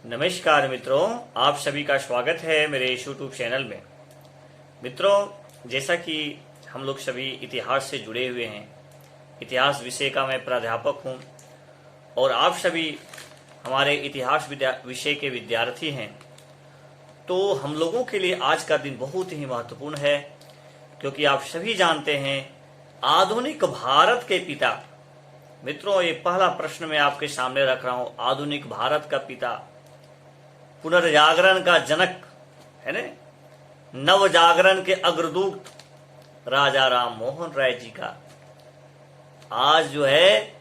नमस्कार मित्रों, आप सभी का स्वागत है मेरे यूट्यूब चैनल में। मित्रों, जैसा कि हम लोग सभी इतिहास से जुड़े हुए हैं, इतिहास विषय का मैं प्राध्यापक हूं और आप सभी हमारे इतिहास विषय के विद्यार्थी हैं। तो हम लोगों के लिए आज का दिन बहुत ही महत्वपूर्ण है, क्योंकि आप सभी जानते हैं आधुनिक भारत के पिता। मित्रों, ये पहला प्रश्न मैं आपके सामने रख रहा हूं। आधुनिक भारत का पिता, पुनर्जागरण का जनक है ना, नव जागरण के अग्रदूत राजा राम मोहन राय जी का आज जो है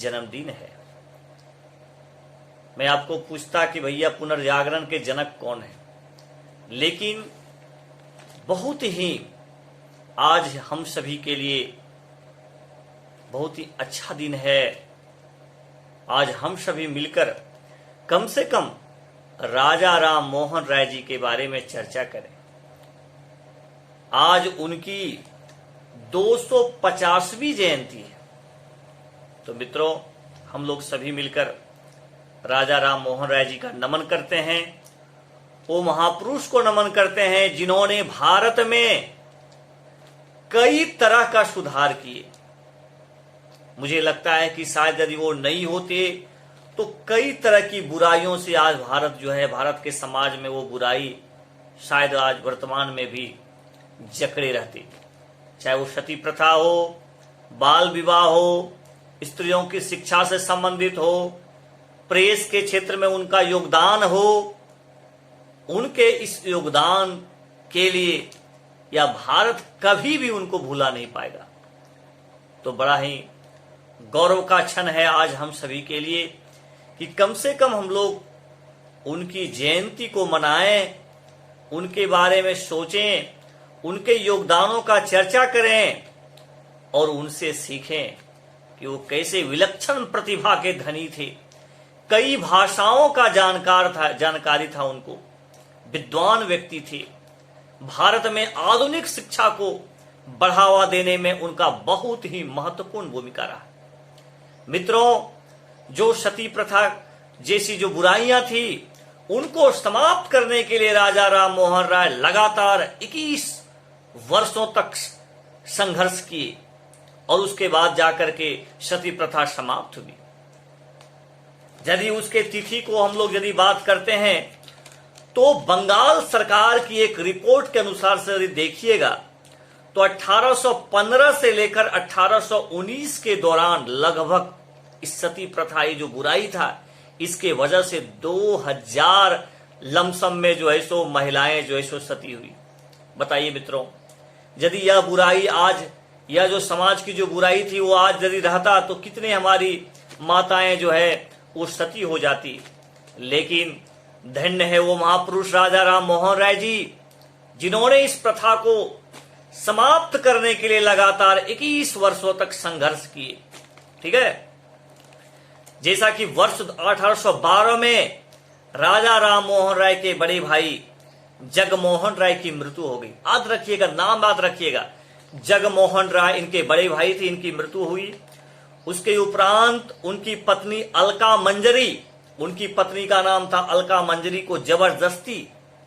जन्मदिन है। मैं आपको पूछता कि भैया पुनर्जागरण के जनक कौन है, लेकिन बहुत ही आज हम सभी के लिए बहुत ही अच्छा दिन है। आज हम सभी मिलकर कम से कम राजा राम मोहन राय जी के बारे में चर्चा करें। आज उनकी 250वीं जयंती है। तो मित्रों, हम लोग सभी मिलकर राजा राम मोहन राय जी का नमन करते हैं। वो महापुरुष को नमन करते हैं जिन्होंने भारत में कई तरह का सुधार किए। मुझे लगता है कि शायद यदि वो नहीं होते तो कई तरह की बुराइयों से आज भारत जो है, भारत के समाज में वो बुराई शायद आज वर्तमान में भी जकड़े रहती। चाहे वो सती प्रथा हो, बाल विवाह हो, स्त्रियों की शिक्षा से संबंधित हो, प्रेस के क्षेत्र में उनका योगदान हो, उनके इस योगदान के लिए या भारत कभी भी उनको भूला नहीं पाएगा। तो बड़ा ही गौरव का क्षण है आज हम सभी के लिए कि कम से कम हम लोग उनकी जयंती को मनाएं, उनके बारे में सोचें, उनके योगदानों का चर्चा करें और उनसे सीखें कि वो कैसे विलक्षण प्रतिभा के धनी थे। कई भाषाओं का जानकारी था उनको, विद्वान व्यक्ति थे। भारत में आधुनिक शिक्षा को बढ़ावा देने में उनका बहुत ही महत्वपूर्ण भूमिका रहा। मित्रों, जो सती प्रथा जैसी जो बुराइयां थी उनको समाप्त करने के लिए राजा राम मोहन राय लगातार 21 वर्षों तक संघर्ष किए और उसके बाद जाकर के सती प्रथा समाप्त हुई। यदि उसके तिथि को हम लोग यदि बात करते हैं तो बंगाल सरकार की एक रिपोर्ट के अनुसार से यदि देखिएगा तो 1815 से लेकर 1819 के दौरान लगभग इस सती प्रथा, ये जो बुराई था, इसके वजह से 2000 लमसम में जो है सो महिलाएं जो है सो सती हुई। बताइए मित्रों, यदि यह बुराई आज, यह जो समाज की जो बुराई थी वो आज यदि रहता तो कितने हमारी माताएं जो है वो सती हो जाती। लेकिन धन्य है वो महापुरुष राजा राम मोहन राय जी जिन्होंने इस प्रथा को समाप्त करने के लिए लगातार 21 वर्षों तक संघर्ष किए। ठीक है, जैसा कि वर्ष 1812 में राजा राम मोहन राय के बड़े भाई जगमोहन राय की मृत्यु हो गई। याद रखिएगा, नाम याद रखिएगा, जगमोहन राय इनके बड़े भाई थे, इनकी मृत्यु हुई। उसके उपरांत उनकी पत्नी अलका मंजरी, उनकी पत्नी का नाम था अलका मंजरी, को जबरदस्ती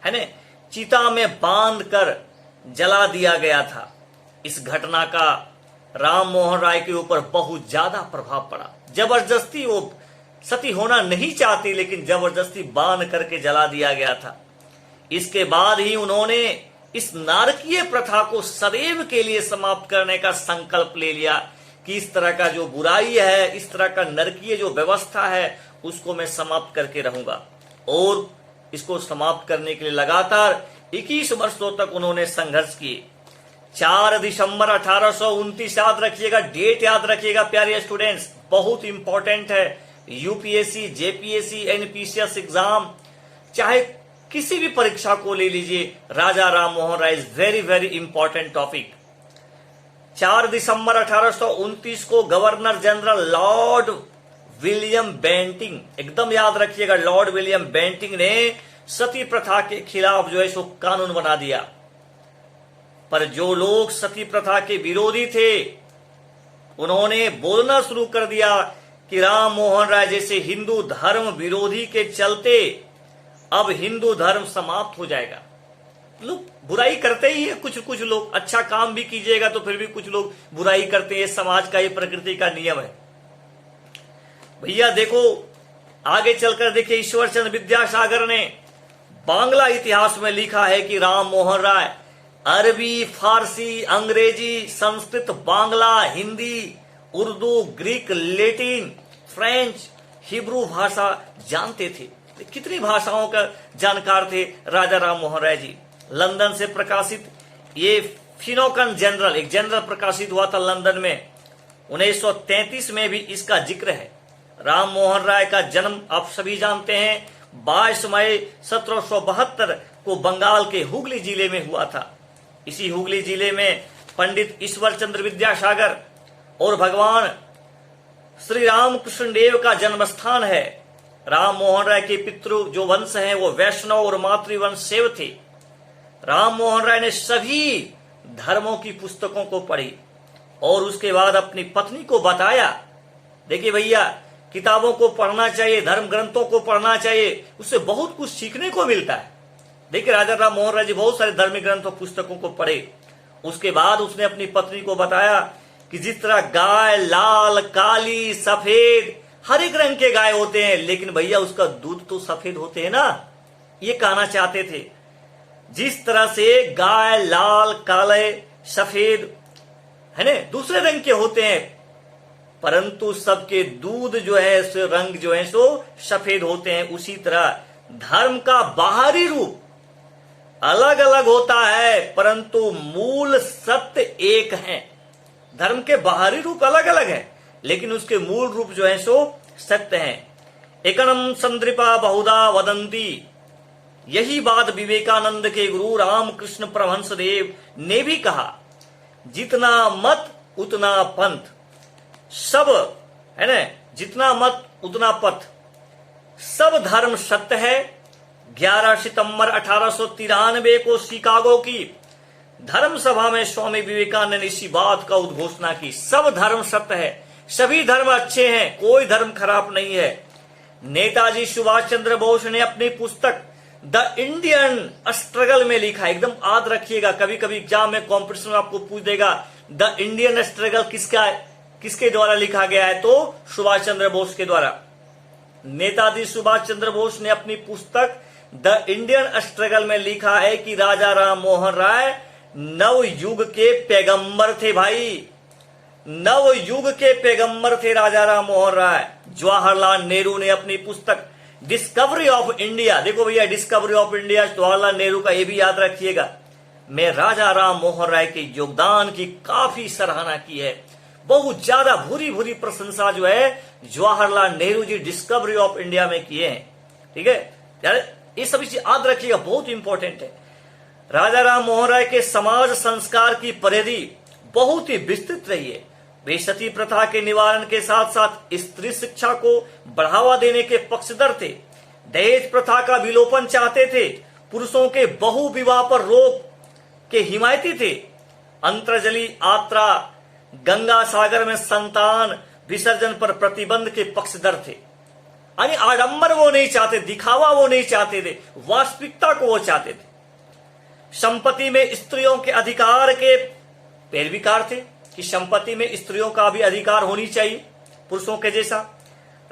है ना चिता में बांध कर जला दिया गया था। इस घटना का राम मोहन राय के ऊपर बहुत ज्यादा प्रभाव पड़ा। जबरदस्ती वो सती होना नहीं चाहती, लेकिन जबरदस्ती बांध करके जला दिया गया था। इसके बाद ही उन्होंने इस नारकीय प्रथा को सदैव के लिए समाप्त करने का संकल्प ले लिया कि इस तरह का जो बुराई है, इस तरह का नरकीय जो व्यवस्था है, उसको मैं समाप्त करके रहूंगा। और इसको समाप्त करने के लिए लगातार 21 वर्षों तक उन्होंने संघर्ष किए। 4 दिसंबर 1829, याद रखिएगा, डेट याद रखिएगा प्यारे स्टूडेंट्स, बहुत इंपॉर्टेंट है। यूपीएससी, जेपीएससी, एनपीसीएस एग्जाम, चाहे किसी भी परीक्षा को ले लीजिए, राजा Ram Mohan Roy is very very important topic. 4 दिसंबर 1829 को governor general Lord William Bentinck, एकदम याद रखिएगा, लॉर्ड विलियम बेंटिंग ने सती प्रथा के खिलाफ जो है सो कानून बना दिया। पर जो लोग सती प्रथा के विरोधी थे उन्होंने बोलना शुरू कर दिया कि राम मोहन राय जैसे हिंदू धर्म विरोधी के चलते अब हिंदू धर्म समाप्त हो जाएगा। लोग बुराई करते ही है, कुछ कुछ लोग अच्छा काम भी कीजिएगा तो फिर भी कुछ लोग बुराई करते हैं। समाज का ये प्रकृति का नियम है। भैया देखो आगे चलकर देखिए, ईश्वर चंद्र विद्यासागर ने बांग्ला इतिहास में लिखा है कि राम मोहन राय अरबी, फारसी, अंग्रेजी, Sanskrit, Bangla, Hindi, Urdu, Greek, Latin, French, Hebrew भाषा जानते थे। कितनी भाषाओं का जानकार थे राजा राम मोहन राय जी। लंदन से प्रकाशित ये फिनोकन जनरल, एक जनरल प्रकाशित हुआ था लंदन में 1933 में भी इसका जिक्र है। राम मोहन राय का जन्म आप सभी जानते हैं 22 मई 1772 को बंगाल के हुगली जिले में हुआ था। इसी हुगली जिले में पंडित ईश्वर चंद्र विद्यासागर और भगवान श्री राम कृष्ण देव का जन्म स्थान है। राम मोहन राय के पितृ जो वंश हैं वो वैष्णव और मातृवंश सेव थे। राम मोहन राय ने सभी धर्मों की पुस्तकों को पढ़ी और उसके बाद अपनी पत्नी को बताया, देखिए भैया किताबों को पढ़ना चाहिए, धर्म ग्रंथों को पढ़ना चाहिए, उससे बहुत कुछ सीखने को मिलता है। देखिए राजा राम मोहन राय जी बहुत सारे धार्मिक ग्रंथों पुस्तकों को पढ़े। उसके बाद उसने अपनी पत्नी को बताया कि जिस तरह गाय लाल, काली, सफेद, हर एक रंग के गाय होते हैं, लेकिन भैया उसका दूध तो सफेद होते हैं ना, ये कहना चाहते थे। जिस तरह से गाय लाल, काले, सफेद है ना दूसरे रंग के होते हैं, परंतु सबके दूध जो है सो रंग जो है सो सफेद होते हैं, उसी तरह धर्म का बाहरी रूप अलग अलग होता है परंतु मूल सत्य एक है। धर्म के बाहरी रूप अलग अलग है लेकिन उसके मूल रूप जो है सो सत्य है। एकनम संदृपा बहुधा वदंती, यही बात विवेकानंद के गुरु रामकृष्ण परमहंस देव ने भी कहा, जितना मत उतना पंथ, सब है ना, जितना मत उतना पथ, सब धर्म सत्य है। 11 सितंबर 1893 को शिकागो की धर्म सभा में स्वामी विवेकानंद ने इसी बात का उद्घोषणा की, सब धर्म सत्य है, सभी धर्म अच्छे हैं, कोई धर्म खराब नहीं है। नेताजी सुभाष चंद्र बोस ने अपनी पुस्तक द इंडियन स्ट्रगल में लिखा, एकदम याद रखिएगा, कभी कभी एग्जाम में कॉम्पिटिशन में आपको पूछ देगा द इंडियन स्ट्रगल किसके द्वारा लिखा गया है, तो सुभाष चंद्र बोस के द्वारा। नेताजी सुभाष चंद्र बोस ने अपनी पुस्तक द इंडियन स्ट्रगल में लिखा है कि राजा राम मोहन राय नव युग के पैगंबर थे भाई, नव युग के पैगंबर थे राजा राम मोहन राय। जवाहरलाल नेहरू ने अपनी पुस्तक डिस्कवरी ऑफ इंडिया, देखो भैया discovery of India Jawaharlal Nehru का, ये भी याद रखिएगा, मैं राजा राम मोहन राय के योगदान की काफी सराहना की है, बहुत ज्यादा भूरी भूरी प्रशंसा जो है Jawaharlal Nehru ji discovery of India में किए हैं। ठीक है यार, ये सभी चीज याद रखिएगा, बहुत इंपॉर्टेंट है। राजा राम मोहन राय के समाज संस्कार की परिधि बहुत ही विस्तृत रही है। वे सती प्रथा के निवारण के साथ साथ स्त्री शिक्षा को बढ़ावा देने के पक्षधर थे, दहेज प्रथा का विलोपन चाहते थे, पुरुषों के बहु विवाह पर रोक के हिमायती थे, अंतर्जली यात्रा, गंगा सागर में संतान विसर्जन पर प्रतिबंध के पक्षधर थे। यानी आडंबर वो नहीं चाहते, दिखावा वो नहीं चाहते थे, वास्तविकता को वो चाहते थे। संपत्ति में स्त्रियों के अधिकार के पैरवीकार थे कि संपत्ति में स्त्रियों का भी अधिकार होनी चाहिए पुरुषों के जैसा।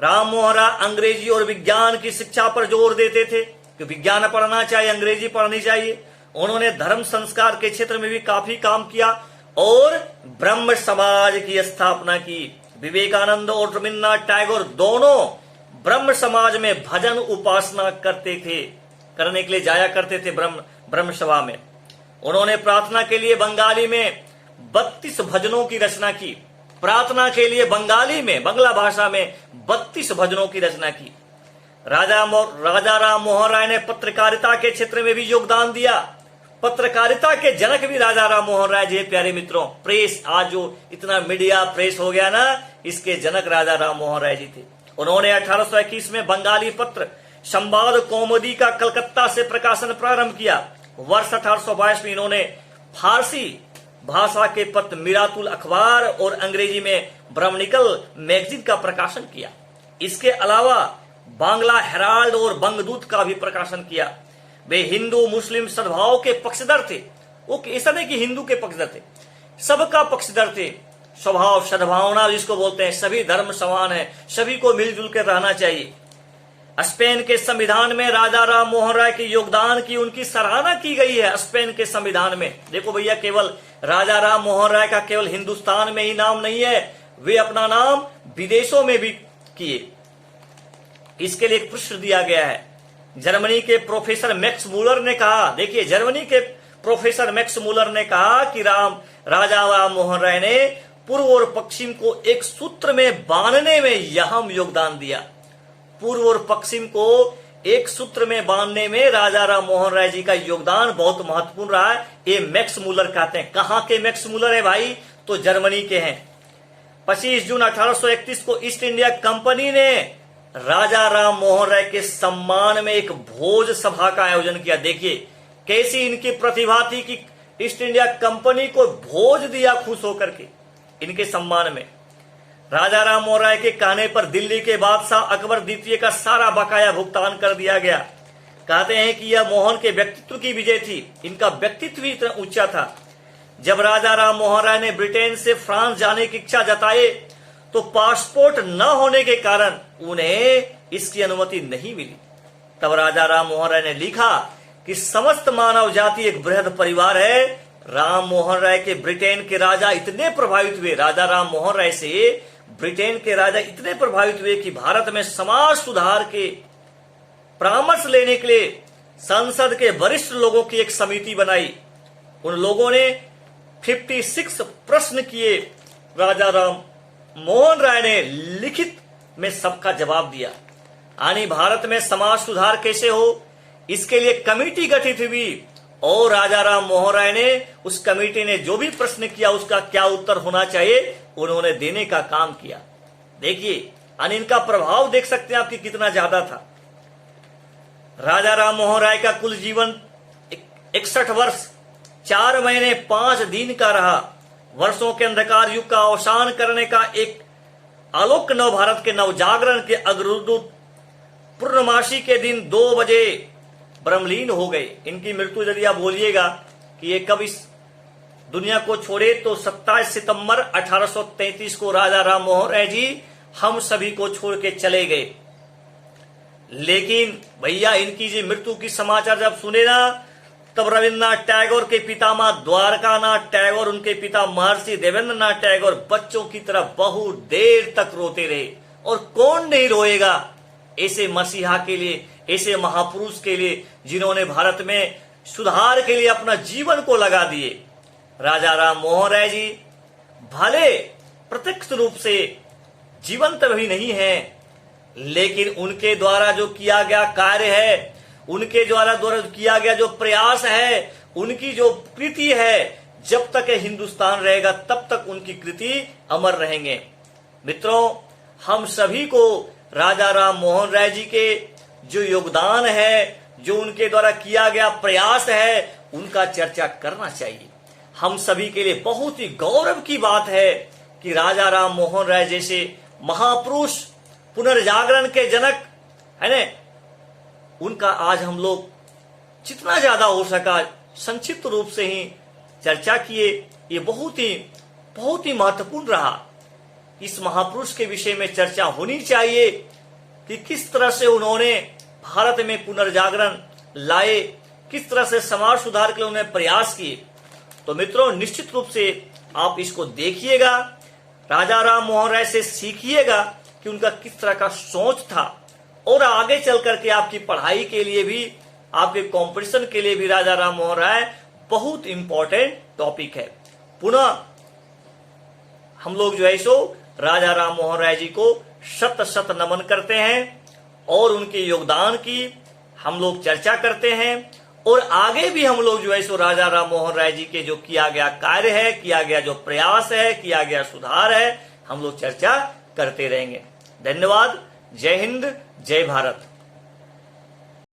राम मोहन राय अंग्रेजी और विज्ञान की शिक्षा पर जोर देते थे कि विज्ञान पढ़ना चाहिए, अंग्रेजी पढ़नी चाहिए। उन्होंने धर्म संस्कार के क्षेत्र में भी काफी काम किया और ब्रह्म समाज की स्थापना की। विवेकानंद और रविन्द्रनाथ टैगोर दोनों ब्रह्म समाज में भजन उपासना करते थे, करने के लिए जाया करते थे ब्रह्म सभा में। उन्होंने प्रार्थना के लिए बंगाली में 32 भजनों की रचना की, प्रार्थना के लिए बंगाली में, बांग्ला भाषा में 32 भजनों की रचना की। राजा राम मोहन राय ने पत्रकारिता के क्षेत्र में भी योगदान दिया। पत्रकारिता के जनक भी राजा राम मोहन राय जी, प्यारे मित्रों। प्रेस, आज जो इतना मीडिया प्रेस हो गया ना, इसके जनक राजा राम मोहन राय जी थे। उन्होंने 1821 में बंगाली पत्र संवाद कौमुदी का कलकत्ता से प्रकाशन प्रारंभ किया। वर्ष 1822 में इन्होंने फारसी भाषा के पत्र मिरातुल अखबार और अंग्रेजी में ब्राह्मणिकल मैगजीन का प्रकाशन किया। इसके अलावा बांग्ला हेराल्ड और बंगदूत का भी प्रकाशन किया। वे हिंदू मुस्लिम सद्भाव के पक्षधर थे। वो ऐसा नहीं कि हिंदू के पक्षधर थे, सबका पक्षधर थे। स्वभाव सद्भावना जिसको बोलते हैं, सभी धर्म समान है, सभी को मिलजुल कर रहना चाहिए। स्पेन के संविधान में राजा राम मोहन राय के योगदान की उनकी सराहना की गई है। स्पेन के संविधान में देखो भैया, केवल राजा राम मोहन राय का केवल हिंदुस्तान में ही नाम नहीं है, वे अपना नाम विदेशों में भी किए। इसके लिए एक प्रश्न दिया गया है। जर्मनी के प्रोफेसर मैक्स मूलर ने कहा, देखिए जर्मनी के प्रोफेसर मैक्स मूलर ने कहा कि राजा राम मोहन राय ने पूर्व और पश्चिम को एक सूत्र में बांधने में अहम योगदान दिया। पूर्व और पश्चिम को एक सूत्र में बांधने में राजा राम मोहन राय जी का योगदान बहुत महत्वपूर्ण रहा है। ये मैक्स मूलर कहते हैं। कहां के मैक्स मूलर है भाई? तो जर्मनी के हैं। 25 जून 1831 को ईस्ट इंडिया कंपनी ने राजा राम मोहन राय के सम्मान में एक भोज सभा का आयोजन किया। देखिए कैसी इनकी प्रतिभा थी कि ईस्ट इंडिया कंपनी को भोज दिया खुश होकर के इनके सम्मान में। राजा राम मोहन राय के कहने पर दिल्ली के बादशाह अकबर द्वितीय का सारा बकाया भुगतान कर दिया गया। कहते हैं कि यह मोहन के व्यक्तित्व की विजय थी। इनका व्यक्तित्व भी इतना ऊंचा था। जब राजा राम मोहन राय ने ब्रिटेन से फ्रांस जाने की इच्छा जताई तो पासपोर्ट न होने के कारण उन्हें इसकी अनुमति नहीं मिली। तब राजा राम मोहन राय ने लिखा कि समस्त मानव जाति एक बृहद परिवार है। राम मोहन राय के ब्रिटेन के राजा इतने प्रभावित हुए, राजा राम मोहन राय से ब्रिटेन के राजा इतने प्रभावित हुए कि भारत में समाज सुधार के परामर्श लेने के लिए संसद के वरिष्ठ लोगों की एक समिति बनाई। उन लोगों ने 56 प्रश्न किए। राजा राम मोहन राय ने लिखित में सबका जवाब दिया। यानी भारत में समाज सुधार कैसे हो, इसके लिए कमेटी गठित हुई और राजा राम मोहन राय ने उस कमेटी ने जो भी प्रश्न किया उसका क्या उत्तर होना चाहिए उन्होंने देने का काम किया। देखिए यानी इनका प्रभाव देख सकते हैं आपकी कितना ज्यादा था। राजा राम मोहन राय का कुल जीवन 61 वर्ष 4 महीने 5 दिन का रहा। वर्षों के अंधकार युग का अवसान करने का एक आलोक नव भारत के नवजागरण के अग्रदूत पूर्णमासी के दिन 2 बजे ब्रह्मलीन हो गए। इनकी मृत्यु यदि आप बोलिएगा कि ये कब इस दुनिया को छोड़े तो 27 सितंबर 1833 को राजा राम मोहन राय जी हम सभी को छोड़ के चले गए। लेकिन भैया इनकी जी मृत्यु की समाचार जब सुने ना, तब रविन्द्रनाथ टैगोर के पितामह द्वारकानाथ टैगोर, उनके पिता महर्षि देवेंद्रनाथ टैगोर बच्चों की तरह बहुत देर तक रोते रहे। और कौन नहीं रोएगा ऐसे मसीहा के लिए, ऐसे महापुरुष के लिए जिन्होंने भारत में सुधार के लिए अपना जीवन को लगा दिए। राजा राम मोहन राय जी भले प्रत्यक्ष रूप से जीवंत भी नहीं है, लेकिन उनके द्वारा जो किया गया कार्य है, उनके द्वारा किया गया जो प्रयास है, उनकी जो कृति है, जब तक हिंदुस्तान रहेगा तब तक उनकी कृति अमर रहेंगे। मित्रों, हम सभी को राजा राम मोहन राय जी के जो योगदान है, जो उनके द्वारा किया गया प्रयास है, उनका चर्चा करना चाहिए। हम सभी के लिए बहुत ही गौरव की बात है कि राजा राम मोहन राय जैसे महापुरुष, पुनर्जागरण के जनक है ना, उनका आज हम लोग जितना ज्यादा हो सका संक्षिप्त रूप से ही चर्चा किए। ये बहुत ही महत्वपूर्ण रहा। इस महापुरुष के विषय में चर्चा होनी चाहिए कि किस तरह से उन्होंने भारत में पुनर्जागरण लाए, किस तरह से समाज सुधार के लिए उन्होंने प्रयास किए। तो मित्रों, निश्चित रूप से आप इसको देखिएगा, राजा राम मोहन राय से सीखिएगा कि उनका किस तरह का सोच था, और आगे चल करके आपकी पढ़ाई के लिए भी, आपके कंपटीशन के लिए भी राजा राम मोहन राय बहुत इंपॉर्टेंट टॉपिक है। पुनः हम लोग जो है सो राजा राम मोहन राय जी को शत शत नमन करते हैं और उनके योगदान की हम लोग चर्चा करते हैं, और आगे भी हम लोग जो है सो राजा राम मोहन राय जी के जो किया गया कार्य है, किया गया जो प्रयास है, किया गया सुधार है, हम लोग चर्चा करते रहेंगे। धन्यवाद। जय हिंद, जय भारत।